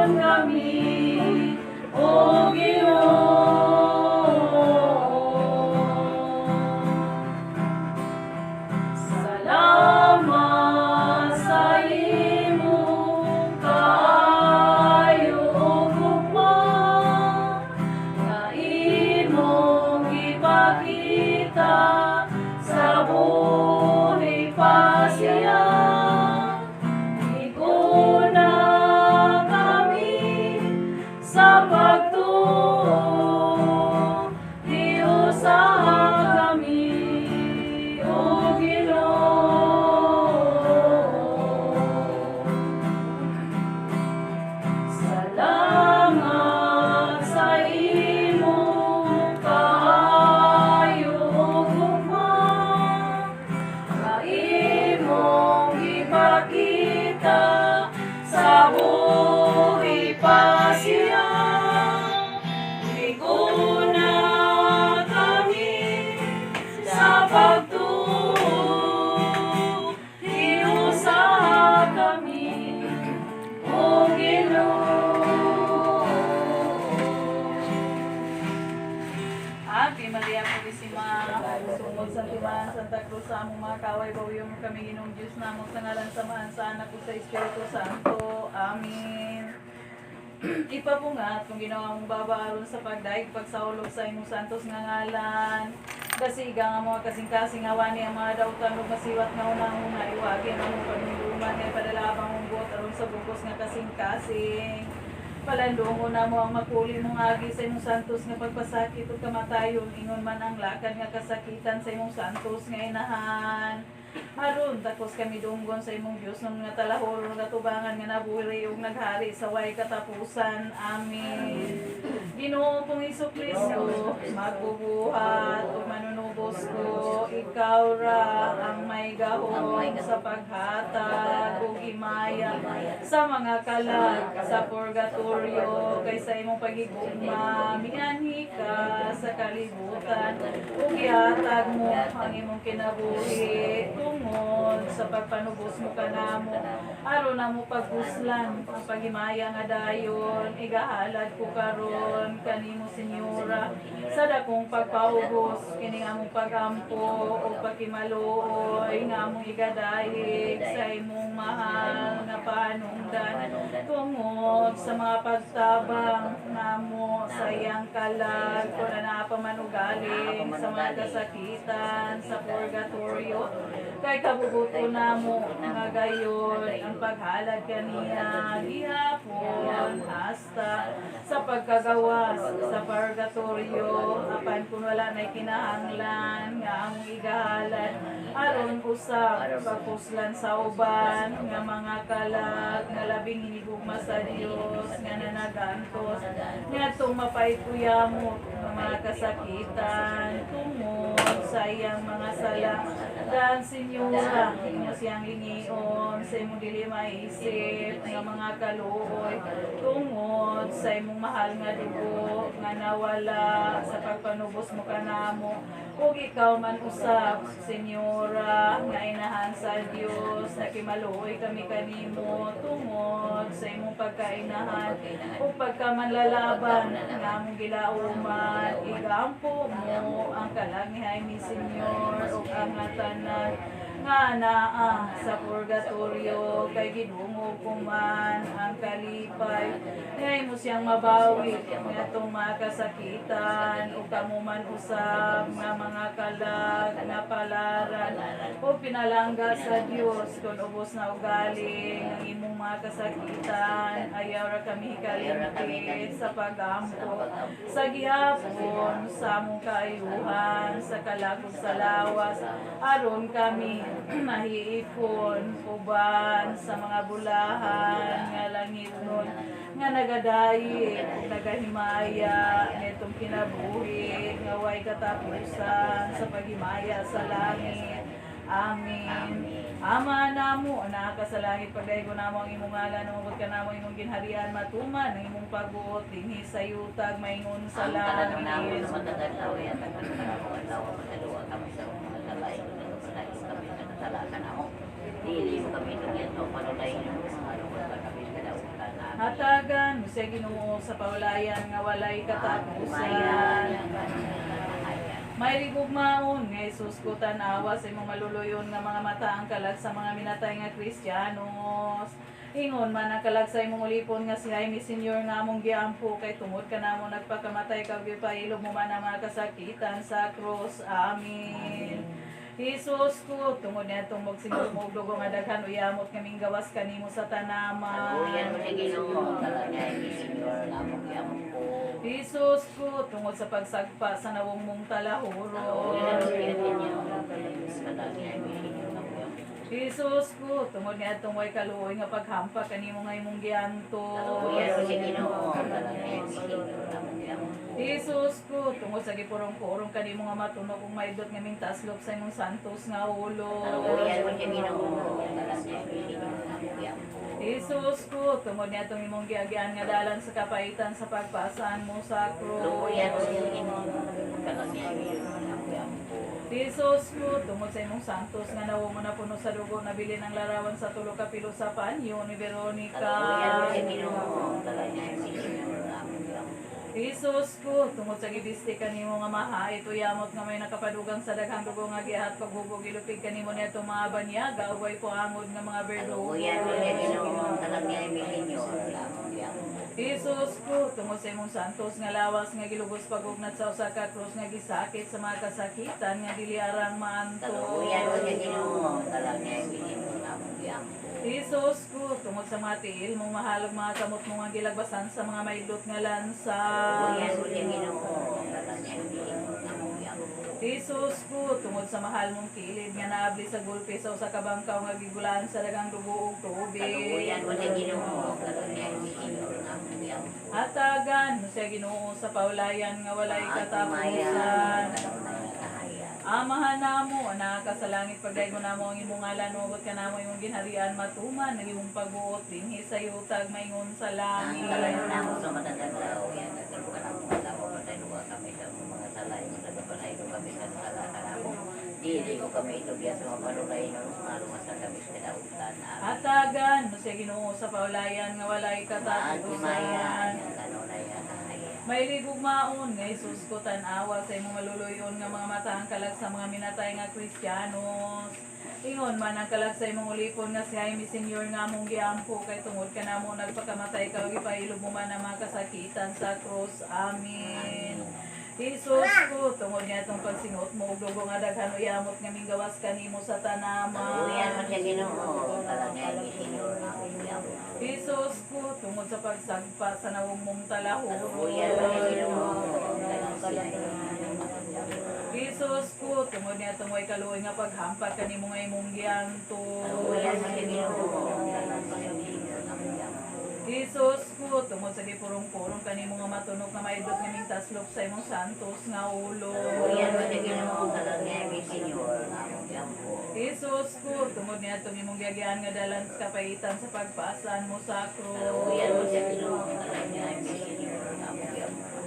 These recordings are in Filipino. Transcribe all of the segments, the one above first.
kami, O Ginoo. Salamat sa imong kaayo ug gugma, nga imong ipakita sa buhi pasiya. Iguna kami sa pagtuo, iusaha kami, O Ginoo. Salamat sa imong kaayo ug gugma, nga imong ipakita sa buhi pasiya. Iguna kami sa pagtuo, iusaha kami, O Ginoo. Ave Maria Purísima, sumod sa timaan Santa Cruz sa among mga kaway, bawyo mo kami Ginoong Diyos namong sa ngalan samahan sa anak ko sa Espiritu Santo. Amen. Ipabungat kung ginawa mong babaaron sa pagdaig pagsaulog sa imong santos nga ngalan. Kasiga nga mga kasing-kasing awani ang mga dautan ug masiwat nga unang-una iwagi ang mong pagniluman nga padalabang mong buot aron sa bukos nga kasing-kasing. Palandungo na mo ang makuli mong agi sa imong santos nga pagpasakit ug kamatayon, ingon man ang lakad nga kasakitan sa imong santos nga inahan. Haron takos kami dunggon sa imong Dios ng mga talahor nga tubangan nga nabuhi ug naghari sa way katapusan. Amen. Ginoo kong Jesucristo, magbubuhat ug manunubos ko, ikaw ra ang may gahom sa paghatag ug himaya sa mga kalag sa purgatorio, kaysa imong pagigugma mianhi ka sa kalibutan ug ihatag mo ang imong kinabuhi tungod sa pagpanubos mo kanamo, aron na mo pagpuslan ang paghimaya nga dayon. Igahalad ko karon kanimo Senyora sa dakong pagpaubos kining among pagampo o pagkimaluoy nga among igadahig sa imong mahal nga panungdan tungod sa mga pagtabang namo sa iyang kalag, kung na pamanugaling sa mga kasakitan sa purgatorio, kay kabubuto namo nga gayon ang paghalad kaniya gihapon hasta sa pagkagawas sa purgatorio, apan kung wala na kinahanglan nga among igahalad aron usab pagpuslan sa uban nga mga kalag nga labing hinigugma sa Dios nga nanagantos ngadtong mapaituyamot nga mga kasakitan tungod sa iyang mga sala. Dan Senyora, mo siyang lingion sa imong dili maisip nga mga kaluoy tungod sa imong mahal nga dugo nga nawala sa pagpanubos mo kanamo, ug ikaw man usab Senyora nga inahan sa Dios, nakimaluoy kami kanimo tungod sa imong pagkainahan ug pagkamanlalaban nga among gilauman. Igampo mo ang kalangihay ni Senyor ug ang tanan nga naa sa purgatorio, kay gidungog ko man ang kalipay ngay mo siyang mabawi nga itong mga kasakitan o kamo man usab nga mga kalag nga palaran o pinalangga sa Dios kung ubos na ugali ang imong mga kasakitan. Ayaw ra kami kalimti sa pagampo sa gihapon sa among kaayuhan sa kalagog sa lawas, aron kami mahiipon uban sa mga bulahan nga langit nun nga nagadayi nagahimaya nitong kinabuhi nga way katapusan sa paghimaya sa langit. Amen. Ama namo anaa sa langit, pagdayego namo ang imong ngalan, namubot ka namo imong ginharian, matuman ang imong pagbuot dinhi sa yutag maingon sa langit. Hatagan mo siya Ginoo sa paulayan nga walay katapusan. May ligugmaon nga Isus ko tanawa sa imong maluluyon nga mga mata ang kalag sa mga minatay nga Kristiyanos. Ingon man ang kalag sa imong ulipon nga si Jaime Senior nga among giampo kay tungod ka namo nagpakamatay kag gipailo mo man ang mga kasakitan sa cross. Amen. Jesus ko, tungod niya itong magsiguro mo dugo nga daghan uyamot kaming gawas kanimo sa tanaman. Jesus ko, tungod sa pagsagpa sa nawong mong talahuro. Jesus ko, tungod niya itong way kaluoy nga paghampa kanimo nga imong gianto. Jesus ko, tungod sa gipurong-purong kanimo nga matunog kung maidot nga ming taslop sa imong santos nga ulo. Jesus ko, tungod niya itong imong giagian nga dalan sa kapaitan sa pagpasaan mo sa krus. Jesus ko, tungod sa imong santos nga nawo mo na puno sa dugo na bili ng larawan sa tulo ka pilo sa panyo ni Veronica. Jesus ko, tungod sa gibisti kanimo nga maha, ito yamot nga may nakapadugang sa daghang dugo nga gihat paghubog ilupig kanimo neto mga banyaga, way po angod nga mga berdugo. Jesus ko, tungod sa imong santos nga lawas nga gilubos pagugnat sa usa ka krus nga gisakit sa mga kasakitan nga dili arang maanto. Jesus ko, tungod sa mga tiil mong mahalog mga kamot mo nga gilagbasan sa mga maidot nga lansa. Jesus ko, tungod sa mahal mong kilid nga naabli sa gulpi sa usa ka bangkaw nga gigulaan sa daghang dugo ug tubig. Hatagan mo siya Ginoo sa paulayan nga walay katapusan. Amahan namo, anak ka sa langit, pagdaygo namo ang imong ngalan, nugot ka namo imong ginharian, matuman, ng imong pagbuot, dinhi sa yutag, maingon sa langit. Ang namo sa matataglaw, yan, nagkaroon ka namo matamo, matayluwa kami sa mga salay, nagkapalaylo kami sa sala ka namo. Dili ko kami ito biya sa mga palulay, nga lumasan kami sa kadautan. Hatagan mo siya Ginoo sa paulayan, nga walay katapusan. May ligugmaon nga Isus ko tanawa sa imong maluluyon nga mga mata ang kalag sa mga minatay nga Kristiyanos. Ingon man ang kalag sa imong ulipon nga si Jaime Senior nga among giampo kay tungod ka namo nagpakamatay ka ug ipailog mo man ang mga kasakitan sa cross. Amen. Jesus ko, tungod niya itong pagsingot mo, dugo nga daghan uyamot nga minggawas kanimo sa tanaman. Jesus ko, tungod sa pagsagpa sa nawong mong talahuro. Jesus ko, tungod niya itong way kaluoy nga paghampat kanimo nga imong gianto. Jesus ko, tungod sa gipurong-purong kanimo nga matunog nga maidot nga ming taslop sa imong santos nga ulo. Jesus ko, tungod niya itong imong giagian nga dalan sa kapaitan sa pagpaasan mo sa krus.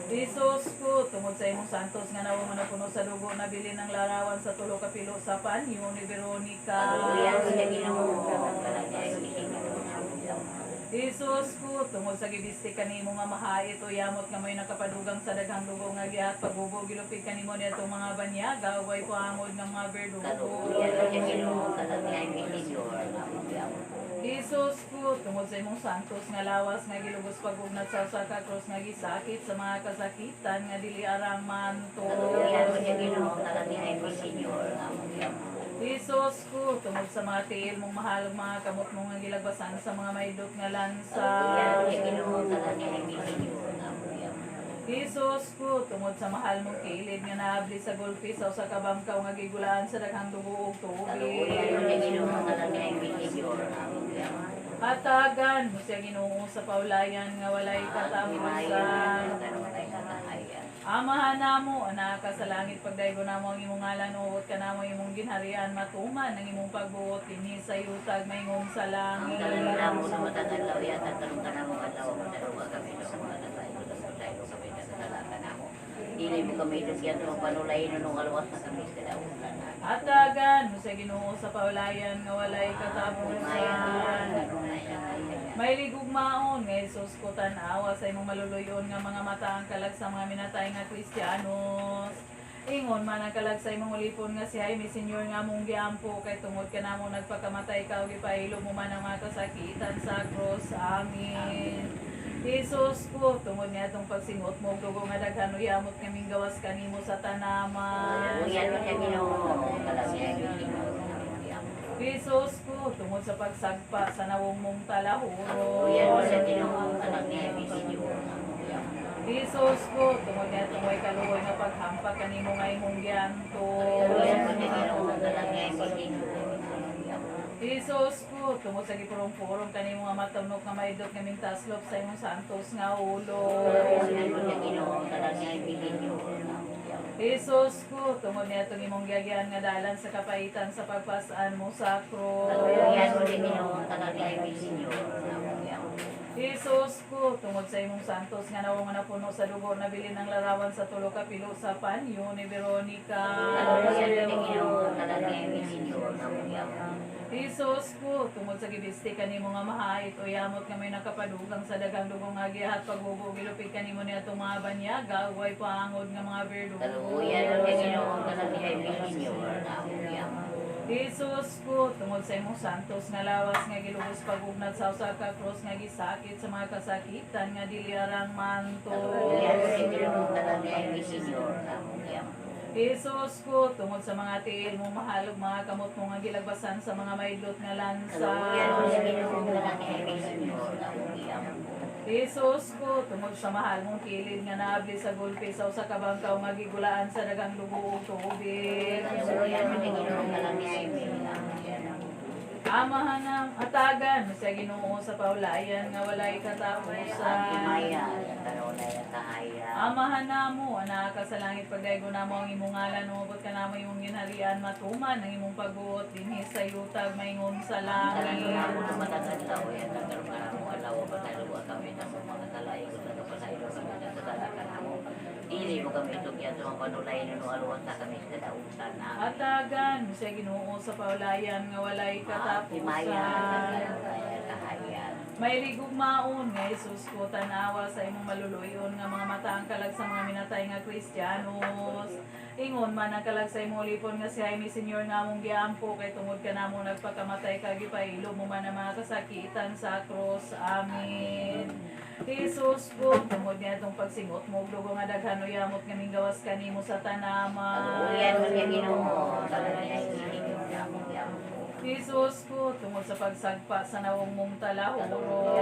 Jesus ko, tungod sa imong santos nga nawo man puno sa dugo na bili ng larawan sa tulo ka pilo sa panyo ni Veronica. Jesus ko, tungod sa gibisti kanimo nga mahait o yamot nga may nakapadugang sa daghang dugo nga gihat paghubog ilupig kanimo nito mga banyaga way paangod nga mga berdugo. Jesus ko, tungod sa imong santos nga lawas nga gilubos pagugnat sa usa ka krus nga gisakit sa mga kasakitan nga dili arang manto. Jesus ko, tungod sa mga tiil mong mahal mga kamot mong nga gilagbasan sa mga maidot nga lansa. Jesus ko, tungod sa mahal mong kilid nga naabli sa gulpi sa usa ka bangkaw nga gigulaan sa daghang dugo ug tubig. Hatagan mo siya Ginoo sa paulayan nga walay katapusan. Amahan namo, anak ka sa langit, pagdaygo namo ang imong ngalan, nuot ka namo imong ginharian, matuman ang imong pagbuot dinhi sa yutag maingon sa langit. Ang namo sa matataglaw, yan, nagkaroon ka namo katlaw, matayluwa kami sa mga nataylo, sa mataylo kami sa sala ka namo. Dili mo kami ito siya sa mga palulay, nung alwas na kami sa kadautan. Hatagan mo siya Ginoo sa paulayan nga walay katapusan. May ligugmaon nga Hesus ko tanawa sa imong maluluyon nga mga mata ang kalag sa mga minatay nga Kristiyanos. Ingon man ang kalag sa imong ulipon nga si Jaime Senior nga mong giampo kay tungod ka namo nagpakamatay ka o gipahilo mo man ang mga kasakitan sa cross. Amin. Jesus ko, tungod niya itong pagsingot mo, dugo nga daghan uyamot kaming gawas kanimo sa tanaman. Uyan mo siya Ginoo, kalangyan mo Ginoo. Jesus ko, tungod sa pagsagpa sa nawong mong talahuro. Uyan mo siya Ginoo, kalangyan mo Ginoo. Jesus ko, tungod niya itong way kaluoy nga paghampak kanimo nga imong gianto. Uyan mo siya Ginoo, kalangyan mo Ginoo. Jesus ko, tungod sa gipurong-purong kanimo nga matunok nga maidot nga mintaslop sa imong santos nga ulo. Uyan mo siya Ginoo, kalangyan mo Ginoo. Jesus ko, tungod niya itong imong gagyan nga dalan sa kapaitan sa pagpasaan mo sa cross. Uyan mo siya Ginoo, kalangyan mo Ginoo. Jesus ko, tungod sa imong santos nga nawong napuno sa dugo na bilin ng larawan sa tulo ka pilo sa panyo ni Veronica. Uyan mo siya Ginoo, kalangyan mo Ginoo. Jesus ko, tungod sa gibisti kanimo nga mahait o yamot nga may nakapadugang sa dagang dugong nga gihat pagbubo gilupit kanimo niya itong mga banyaga way paangod nga mga verdugo. Uyan mo siya Ginoo, kalangyan mo Ginoo. Jesus ko, tungod sa imong santos nga lawas nga gilubos pagugnat sa usa ka cross nga gisakit sa mga kasakitan nga dili arang manto. Uyan mo siya Ginoo, kalangyan mo Ginoo. Jesus ko, tungod sa mga tiil mo mahalog mga kamot mo nga gilagbasan sa mga maidlot nga lansa. Uyan mo siya Ginoo, kalangyan mo Ginoo. Jesus ko, tungod sa mahal mong kilid nga naabli sa gulpi sa usa ka bangkaw nga gigulaan sa dagang dugo ug tubig. Uyan mo siya Ginoo, kalangyan mo Ginoo. Amahan ng atagan sa Ginoo sa paulayan nga walay katapusan. Amahan namo ana ka sa langit pagdaygo namo ang imong ngalan umabot ka namo imong ginharian matuman ang imong pagbuot dinhi sa yutag maingon sa langit. Dili mo kami tugyan sa mga panulay na nualuan sa kami sa kadausan na. Atagan sa Ginoo sa paulayan nga walay katapusan. May ligugmaon nga Jesus ko tanawa sa imong maluluyon nga mga mata ang kalag sa mga minatay nga Kristiyanos. Ingon man ang kalag sa imong lipon nga si Jaime Senior nga mong giampo kay tungod ka namo nagpakamatay ka gipahilo mo man ang mga kasakitan sa cross. Amin. Jesus ko, tungod niya itong pagsingot mo, dugo nga daghan uyamot nga minggawas kanimo sa tanaman. Uyan mo siya Ginoo, Jesus ko, tungod sa pagsagpa sa nawong mong talahuro.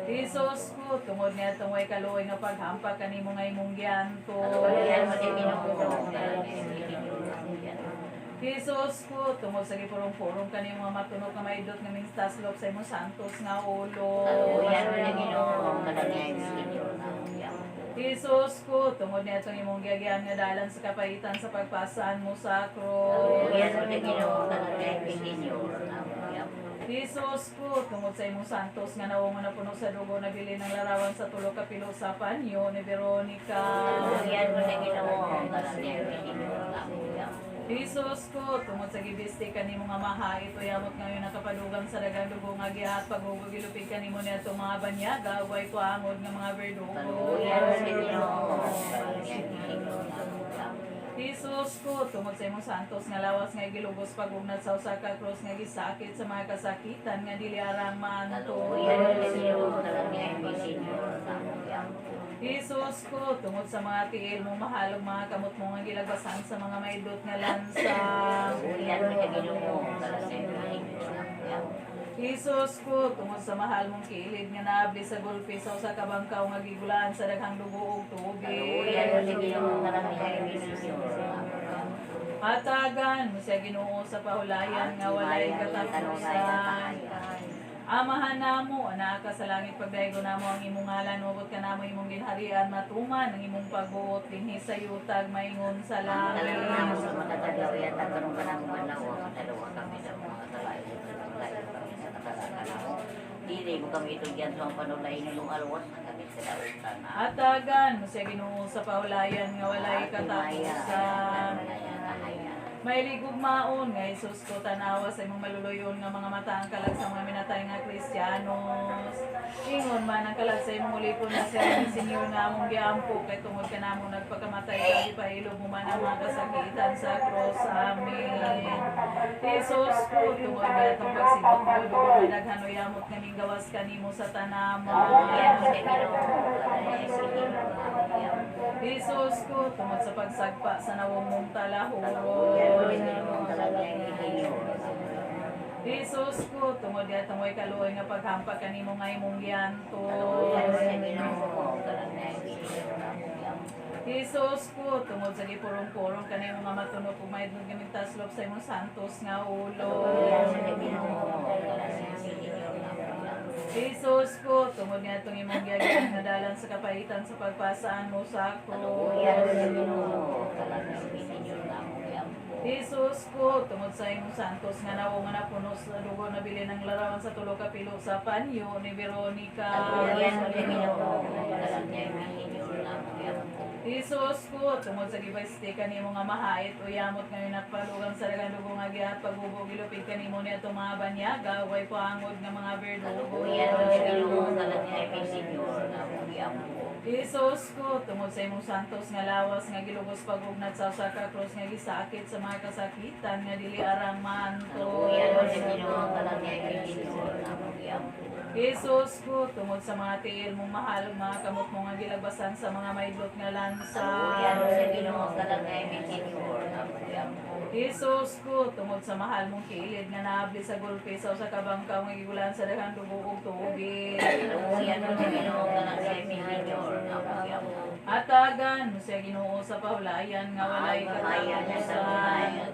Jesus ko, tungod niya itong way kaluoy nga paghampak kanimo nga imong gianto. Jesus ko, tungod sa gipurong-purong kanimo nga matunog nga maidot nga mintaslop sa imong santos nga ulo. Jesus ko, tungod niya itong imong gagyan nga dalan sa kapaitan sa pagpasaan mo sa cross. Jesus ko, tungod sa imong santos nga nawong napuno sa dugo na bilin ng larawan sa tulo ka pilo sa panyo ni Veronica. Jesus ko, tungod sa gibisti kanimo nga mahait o yamot ngayon nakapadugang sa dagang dugo nga gihat pagugugilupig kanimo niya itong mga banyaga way paangod nga mga verdugo. Jesus ko, tungod sa imong santos nga lawas nga gilubos pagugnat sa usa ka cross nga gisakit sa mga kasakitan nga dili arang manto. Jesus ko, tungod sa mga tiil mo mahalog mga kamot mo nga gilagbasan sa mga maidot nga lansa. Jesus ko, tungod sa mahal mong kilid nga naabli sa gulpi sa usa ka bangkaw nga gigulaan sa daghang dugo ug tubig. Atagan mo siya Ginoo sa pahulayan nga walay katapusan. Amahan namo ana ka sa langit pagdaygo namo ang imong ngalan ubot ka namo imong ginharian matuman ang imong pagbuot dinhi sa yutag maingon sa langit. Dili mo kami itugyan sa mga panulay na lumalwas na kami sa dautan na. Atagan mo siya Ginoo sa pahulayan nga walay katapusan. May ligugmaon nga Isus ko tanawa sa imong maluluyon nga mga mata ang kalag sa mga minatay nga Kristiyanos. Ingon man ang kalag sa imong ulipon na siya ni Senyor nga among giampo kay tungod ka namo nagpakamatay sa ipahilog mo man ang mga kasakitan sa cross. Amen. Isus ko tungod nga itong pagsibot mo doon na daghano yamot nga ning gawas kanimo sa tanamo. Isus ko tungod sa pagsagpa sa nawong mong talahuro. Jesus ko, tungod yatang way kaluoy nga paghampa kanimo nga imong gianto. Jesus ko, tungod sa gipurong-purong kanimo nga matunog ug may gimitaslop sa imong santos nga ulo. Jesus ko, tungod nga itong imong giagian nga dalan sa kapaitan sa pagpasaan mo sa krus. Jesus ko, tungod sa imong santos nga nawo nga napuno sa dugo na bili ng larawan sa tulo ka pilo sa panyo ni Veronica. Jesus ko, tungod sa gibasti kanimo nga mahait o yamot nga nagpalugang sa daghang dugo nga gihat pagbubog gilupig kanimo ni atong mga banyaga way paangod nga mga verdugo. Jesus ko, tungod sa imong santos nga lawas nga gilubos pagugnat sa usa ka krus nga gisakit sa mga kasakitan nga dili arang manto. Jesus ko, tungod sa mga tiil mong mahal mga kamot mo nga gilagbasan sa mga maidlot nga lansa. Jesus ko, tungod sa mahal mong kilid nga naabli sa gulpi sa usa ka bangkaw nga gigulan sa daghang dugo ug tubig. Atagan mo siya Ginoo sa pahulayan nga walay katapusan.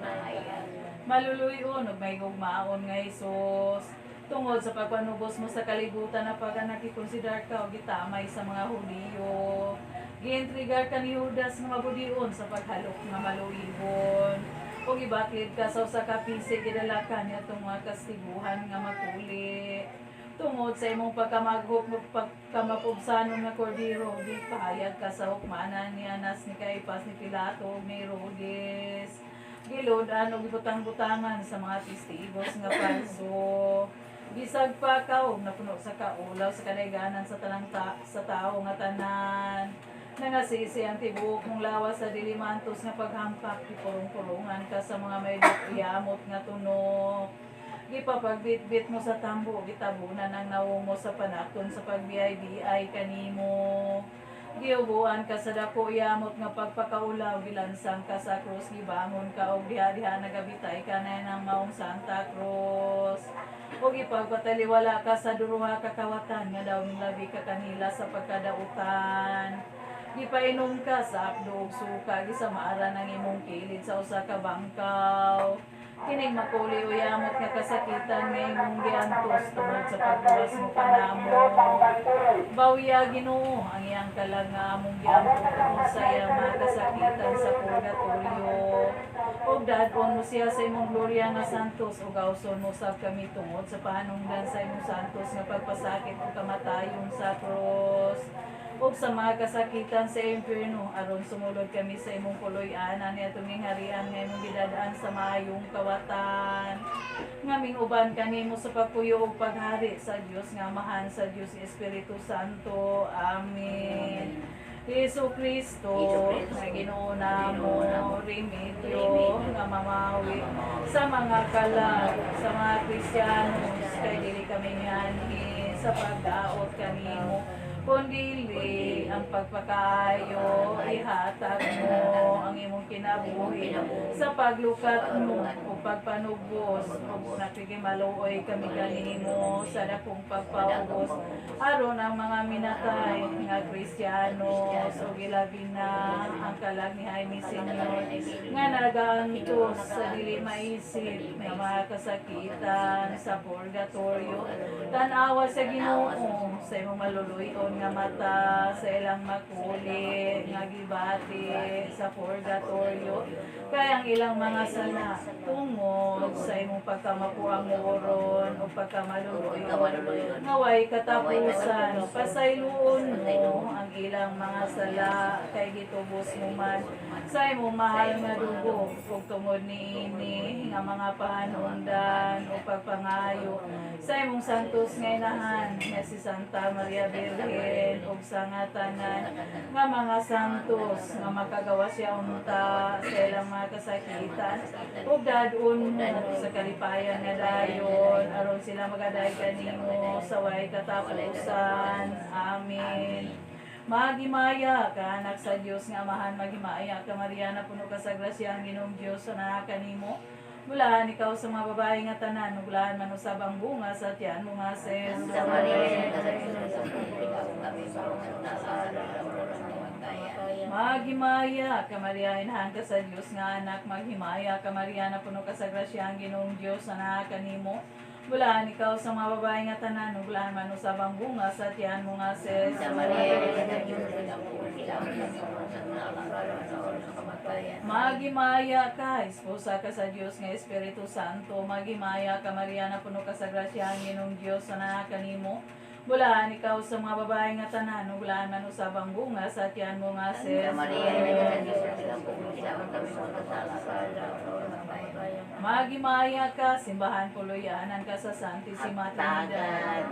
Maluluyon ug may gugmaon nga Hesus. Tungod sa pagpanubos mo sa kalibutan na pag-nakikonsider ka o gitamay sa mga Hudiyo. Giintrigar ka ni Judas nga mabudion sa paghalok nga maluibon. O gibaklid ka sa usa ka pisig gidala ka niya itong mga kastibuhan nga matuli. Tungod sa imong pagkamapubsanon nga kordero, di pahayag ka sa hukmanan ni Anas ni Caiphas ni Pilato ug ni Herodes. Gilodan og gibutang-butangan sa mga testigos nga palso. Bisag pa ka og napuno sa kaulaw sa kadayganan sa tanang sa tao nga tanan. Nangasisi ang tibuok mong lawas sa dilimantos nga paghampak, ipurong-purungan ka sa mga may yamot nga tunok. Gipapagbitbit mo sa tambo, gitabunan ang nawong mo sa panakton sa pagbiyay-biyay kanimo. Giubuan ka sa dako yamot nga pagpakaulaw, gilansang ka sa krus, gibangon ka og diha-diha nagabitay ka na ng maong Santa Cruz. O gipagpataliwala ka sa duruha ka kawatan nga daw labi ka kanila sa pagkadautan. Gipainom ka sa apdo ug suka, gisamaara ng imong kilid sa usa ka bangkaw. Kining makuli o yamot nga kasakitan nga imong giantos tungod sa pagbuwas mo kanamo. Bawya Ginoo ang iyang kalag nga among giampo tungod sa iyang mga kasakitan sa purgatorio. Og dadon mo siya sa imong glorya nga santos ug gawson mo sab kami tungod sa pahanungdan sa imong santos nga pagpasakit ug kamatayon sa krus. Ug sa mga kasakitan sa impierno aron sumulod kami sa imong puloy-anan niadtong harian nga imong gidadaan sa maayong kawatan. Ngaming uban kanimo sa pagpuyo ug paghari sa Dios nga Amahan, sa Dios Espiritu Santo. Amen. Jesu Kristo, na Ginoo namo, remedyo nga mamawi sa mga kalag, sa mga Kristiyanos, kay dili kami nganhi sa pagdaot kanimo. Kundili ang pagpakaayo, ihatag mo ang imong kinabuhi sa paglukat mo o pagpanubos o nakikimaluoy kami kanimo sa dakong pagpaubos aron ang mga minatay nga Kristiyanos o gilabi na ang kalag ni Jaime Senyor nga nagaantos sa dili maisip nga mga kasakitan sa purgatorio. Tanawa sa Ginoo sa imong maluluyon nga mata sa ilang makuli nga gibati sa purgatorio kaya ang ilang mga sala tungod sa imong pagkamapuanguron o pagkamaluluyon ngaway katapusan pasayloon mo ang ilang mga sala kay gitubos mo man sa imong mahal nga dugo ug tungod niini nga mga pahanundan o pagpangayo sa imong santos nga inahan nga si Santa Maria Virgen ug sa nga tanan nga mga santos nga makagawa siya unta sa ilang mga kasakitan ug dadun mo sa kalipayan nga dayon aron sila magaday kanimo sa way katapusan. Amen. Maghimaya ka, anak sa Diyos nga amahan, maghimaya ka, Maria, na puno ka sa grasya, ang Ginoong Diyos, sa kanimo. Bulahan ikaw sa mga babae nga tanan, bulahan man usab ang bunga sa tiyan mo nga ses. Santa Maria, ikaw kami Maghimaya ka, Maria, inahan ka sa Diyos nga anak, maghimaya ka, Maria, na puno ka sa grasya, ang Ginoong Diyos, sa kanimo. Bulahan ikaw sa mga babae nga tanan, bulahan man usab ang bunga sa tiyan mo nga ses. Santa Maria, ikaw Maghimaya ka, esposa ka sa Diyos nga Espiritu Santo. Maghimaya ka, Maria, na puno ka sa grasya, ang Ginoong Diyos, sa kanimo. Bulahan ikaw sa mga babae nga tanan, bulahan man usab ang bunga sa tiyan mo nga ses. Santa Maria, Maghimaya ka, simbahan puluyanan ka sa Santissima Trinidad.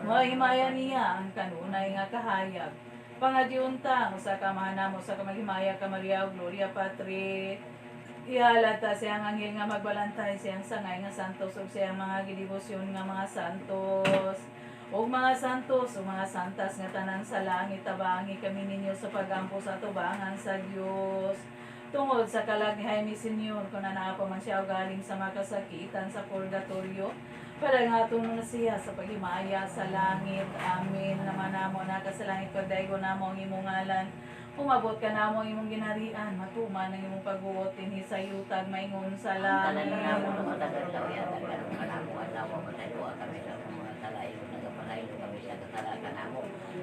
Maghimaya niya ang kanunay nga kahayag. Pangadiuntang sa kamana mo sa kamaghimaya ka Maria ug Gloria Patri. Ihalata siyang anghel nga magbalantay siyang sangay nga santos ug siyang mga gidibosyon nga mga santos. O mga santos o mga santas nga tanan sa langit tabangi kami ninyo sa pagampo sa tubangan sa Dios. Tungod sa kalaghay ni Senyor kung nanaapa man siya o galing sa makasakitan sa purgatorio, para nga tunong na siya sa paghimaya sa langit. Amen. Naman namo na ka sa langit pagdaigo namo ang imong ngalan. Umabot ka namo ang imong ginharian, matuman ang imong pagbuot dinhi sa yutag maingon sa langit.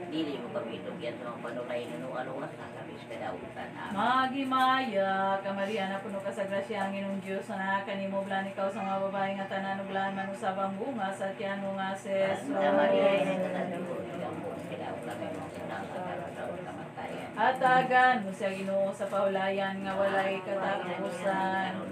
Dili mo kami itugyan sa mga panulay na nualuwas na kami sa kadautan. Maghimaya ka Maria na puno ka sa grasya ang Ginoong Diyos na kanimo blan ikaw sa mga babae nga tanan ug lan man usab ang bunga sa tiyan mo nga si Jesus. Santa Maria, kami mo sa kamatayan. Hatagan mo siya Ginoo sa pahulayan nga walay katapusan.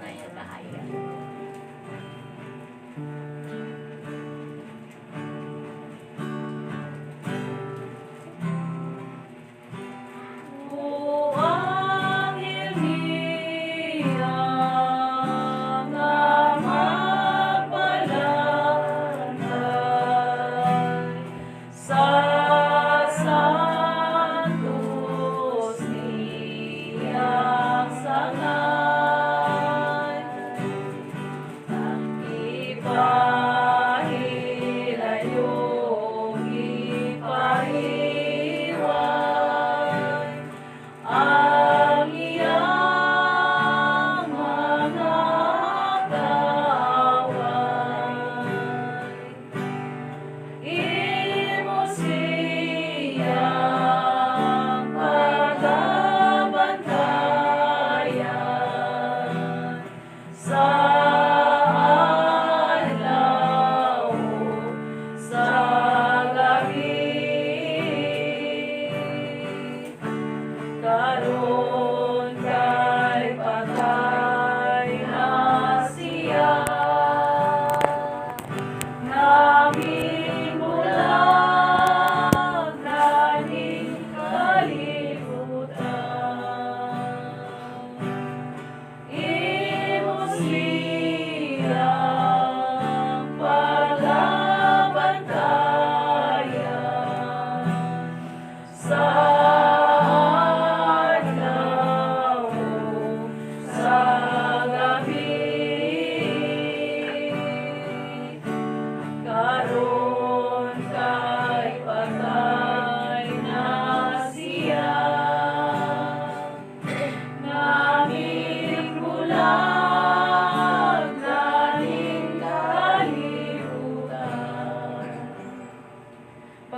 O anghel niya nga magbalantay sa santos niyang sangay,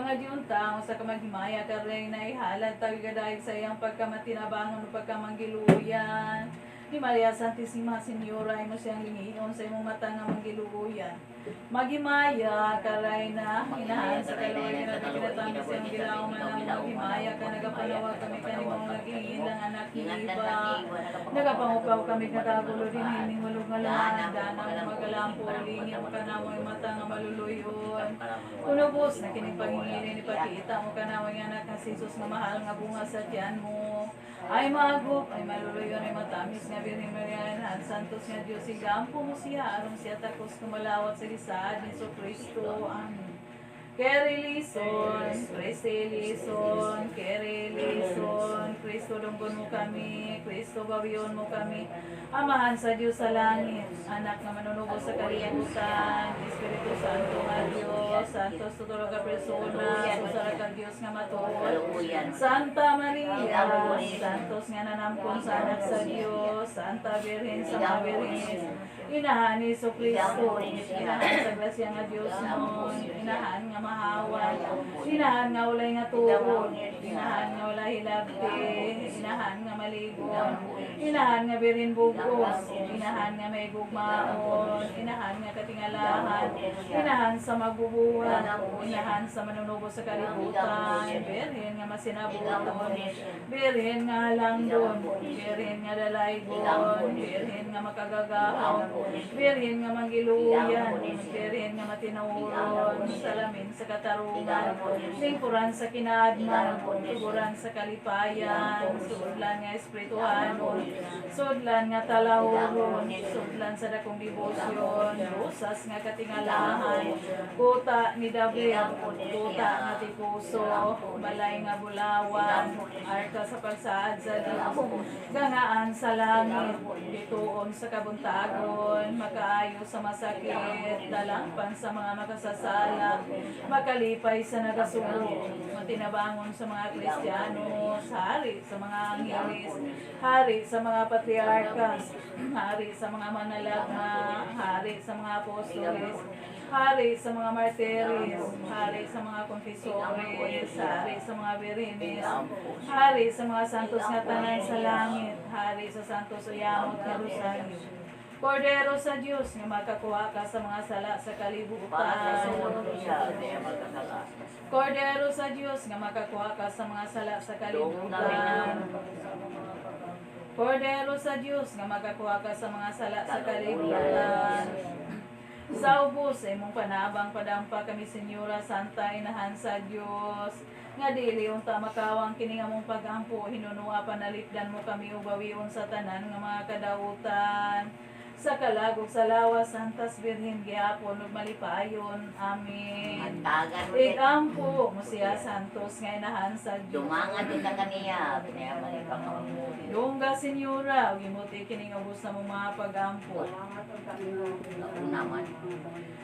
nga diunta sa kamagmaya ka rin na ihalad tagigadayag sa iyang pagkamatinabangon o pagkamanggiluyan. Ni Maria Santissima Señora, imo siyang lingiyon sa imong mata nga manggiluyan. Magimaya karay na hinahan sa kaluoy nga natinatami sa iyong gilawang manang magimaya ka nagapanawag kami kanimong nag-iilang anak iba. Nagapangupaw kami nagagulo din hining walog nga laman danang magalampo lingin makanamo yung mata nga maluluyon. Unubos na kining pangingili ni pakita mo kanamo yung anak nga Jesus nga mahal nga bunga sa tiyan mo. Ay magup, ay maluluyon, ay matamis nga Birhen Maria, han santos nga Diyos, igampo mo siya, arong siya takos kumalawat sa lisaad ni Kristo. Amen. Kerelison, Preselison, Kerelison, Kristo dunggon mo kami, Kristo bawion mo kami, Amahan sa Diyos sa langit, anak na manunubo sa kalibutan, Espiritu Santo nga Diyos, Santos tutulog ka persona, susara ka Diyos nga matuod, Santa Maria, Santos nga nanamkon sa anak sa Diyos, Santa Birhen sa mga Birhenes, inahan ni Kristo, inahan sa grasya nga Diyos noon, inahan nga mahawan, inahan nga walay nga tuod, inahan nga walay hilabti, inahan nga maligon, inahan nga Birhen bugos, inahan nga may gugmaon, inahan nga katingalahan, inahan sa magbubuhan, inahan sa manunubo sa kalibutan, Birhen nga masinabuton, Birhen nga halanggon, Birhen nga dalaygon, Birhen nga makagagahon, Birhen nga manggiluyan, Birhen nga matinauron, salamin sa katarungan, lingkuran sa kinaadman, tuguran sa kalipayan, sudlan nga espirituhanon, sudlan nga talawron, sudlan sa dakong debosyon, rusas nga katingalahan, kuta ni David, kuta nga tipuso, balay nga bulawan, arka sa pagsaad sa Diyos, gangaan sa langit, bituon sa kabuntagon, makaayo sa masakit, dalangpan sa mga makasasala, makalipay sa nagasugo, matinabangon sa mga Kristiyanos, hari sa mga angheles, hari sa mga patriarkas, hari sa mga manalagma, hari sa mga apostoles, hari sa mga martiris, hari sa mga konfesores, hari sa mga birhenes, hari sa mga santos nga tanan sa langit, hari sa santos uyamot nga rosaryo. Kordero sa Diyos nga makakuha ka sa mga sala sa kalibutan. Kordero sa Diyos nga makakuha ka sa mga sala sa kalibutan. Kordero sa Diyos nga makakuha ka sa mga sala sa kalibutan. Sa ubos ay mong panabang padampa kami Senyora Santa Inahan sa Diyos. Nga dili unta makawang kini nga mong pagampo hinunua panalipdan mo kami ubawion sa tanan nga mga kadautan. Sa kalagog sa lawas, Santas Birhen Gihapon, ug malipayon. Amen. Igampo mo siya, Santos, nga inahan sa Diyos. Dumangan din na kaniya, pinayaman yung pangamunin. Dungga, Senyora, ug imuti kining ubos na mo mga pagampo. Naman.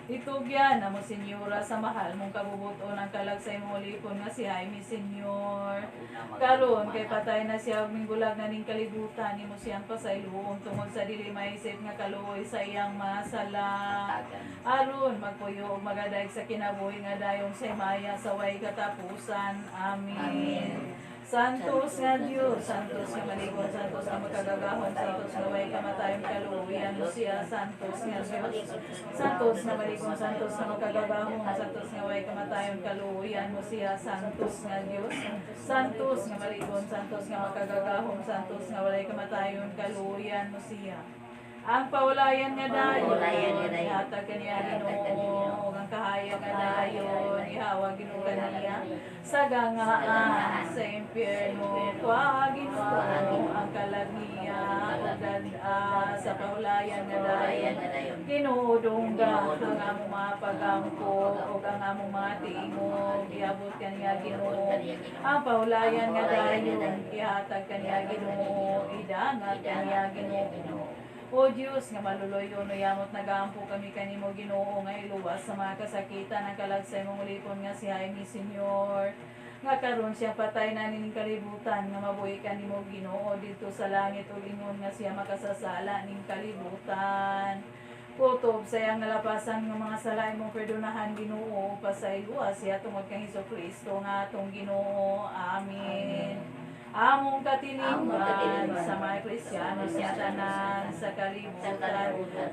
Itugyan na mo, Senyora, sa mahal mong kabubuton ang kalagsay mo lipon nga si Jaime, Senyor. Karon kay patay na siya, ug minggulag na ning kalibutan, ni mo siyang pasayloon tungod sa dili maisip nga kaluoy sa iyang masala. Aron magpuyo ug magadayeg sa kinabuhi nga dayong sa maya sa way katapusan. Amen. Santos nga Diyos, Santos nga maligon, Santos nga magkagagahon, Santos nga way kamatayon kaluoyan mo siya, Santos nga Diyos, Santos nga maligon, Santos nga magkagagahon, Santos nga way kamatayon kaluoyan mo siya, Santos nga Diyos, Santos nga maligon, Santos nga magkagagahon, Santos nga way kamatayon kaluoyan mo siya. Ang paulayan nga dayon, ihatag kaniya Ginoo, ang kahayag nga dayon, ihawag Ginoo kaniya, sa gangaan, sa impyerno, kuha Ginoo, ang kalagniya, o ganda, sa paulayan nga dayon, Ginoo dungga, ang among mga pagampo, o ang among mga tingog, iabot kaniya Ginoo, ang paulayan nga dayon, ihatag kaniya Ginoo, idangat kaniya Ginoo. O Diyos, nga maluluyo no yamot nagampo kami kanimo Ginoo nga iluwas sa mga kasakitan ng kalagsay mong lipon nga si Jaime Senyor. Nga karon siya patay na ning kalibutan nga mabuhi kanimo Ginoo dito sa langit ug ingon nga siya makasasala ning kalibutan. Kutob sa iyang nalapasan ng mga sala imong perdonahan Ginoo pasayloa siya tungod kang Hesukristo nga atong Ginoo. Amen. Among katilingban sa mga Kristiyano sa tanan sa kalibutan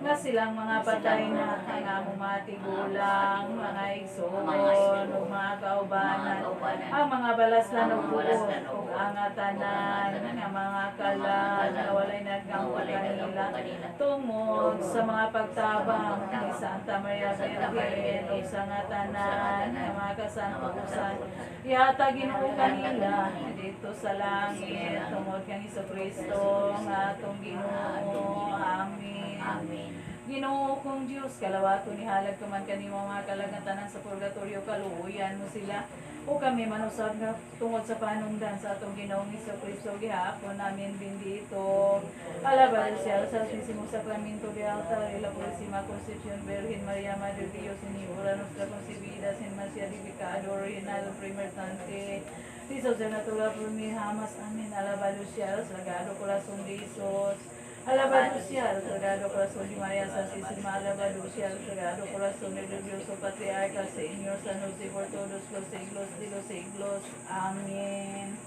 nga silang mga patay na ang among mga tigulang, mga igsoon, ug mga kaubanan, ang mga balaslan ug buot ug ang tanan nga mga kalag nga walay nagkampo kanila tungod sa mga pagtabang ni Santa Maria Virgen ug sa nga tanan nga mga kasantusan. Ihatag Ginoo kanila dito sa langit tungod kang Hesukristo nga atong Ginoo. Amen. Amen. Ginoo kong Diyos, kalawato ni halag kaman kanimo mga kalagatanan sa purgatorio, kaluoyan mo sila o kami manusag na tungod sa panungdan sa atong Ginoong Hesukristo gihapon namin bendito. Alabado siya sa Santísimo Sacramento de Altar y la Purísima Concepción Virgen María Madre de Dios y Niura nuestra concebida sin mancha de pecado original primer tante. Dios de natural por mi jamás. Amen. Alabado sea el Sagrado Corazón de Jesús. Alabado sea el Sagrado Corazón de María Santísima. Alabado sea el Sagrado Corazón del glorioso Patriarca, Señor, sanos y por todos los siglos de los siglos. Amén.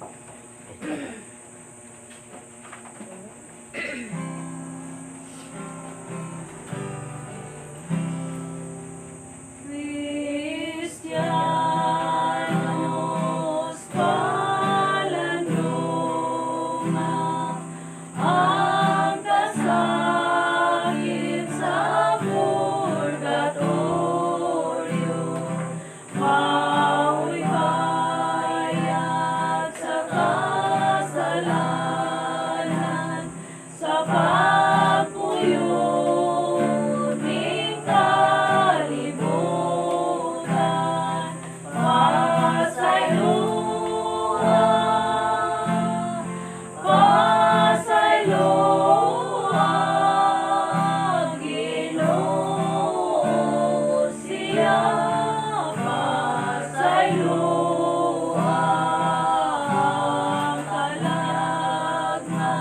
Cristianos palandunga ang kasakit sa purgatorio, mauwi bayad sa kasalanan, sa pagpuyod ng kalibutan, pasayloa, pasayloa, Ginoo siya, pasayloa, kalag na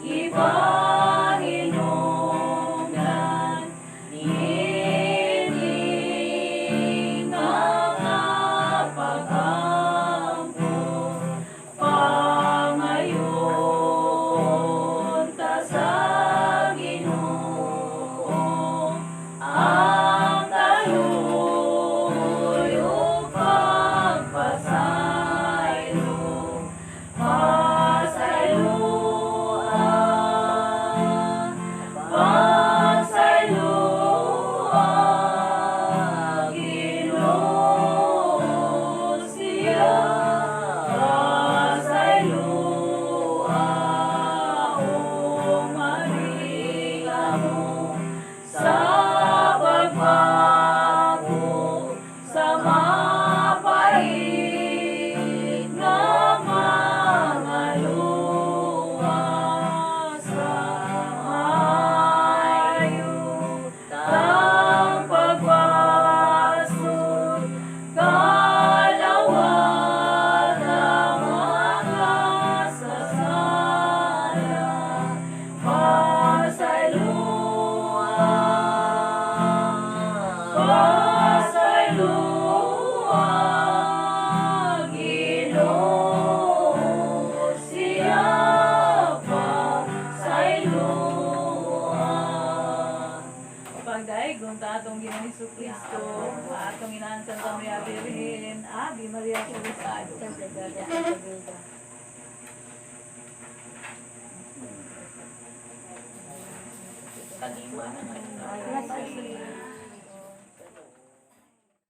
ipahinungdan, nining mga pag-ampo, pangayon ta sa Ginoo, ang kaluoy ug pagpasaylo, pasayloa, pasayloa, Ginoo siya, pasayloa, o Maria mo sa pagbago sa mapait nga mga luwas, sa mayo tang pagbasod, kalawat ang mga sasala, pasayloa, pasayloa, Ginoo siya, pasayloa. Pagdaigong ta atong Ginoong Hesukristo, atong Inahan Santa Maria Virgen, Ave Maria Purísima. Kagiman ang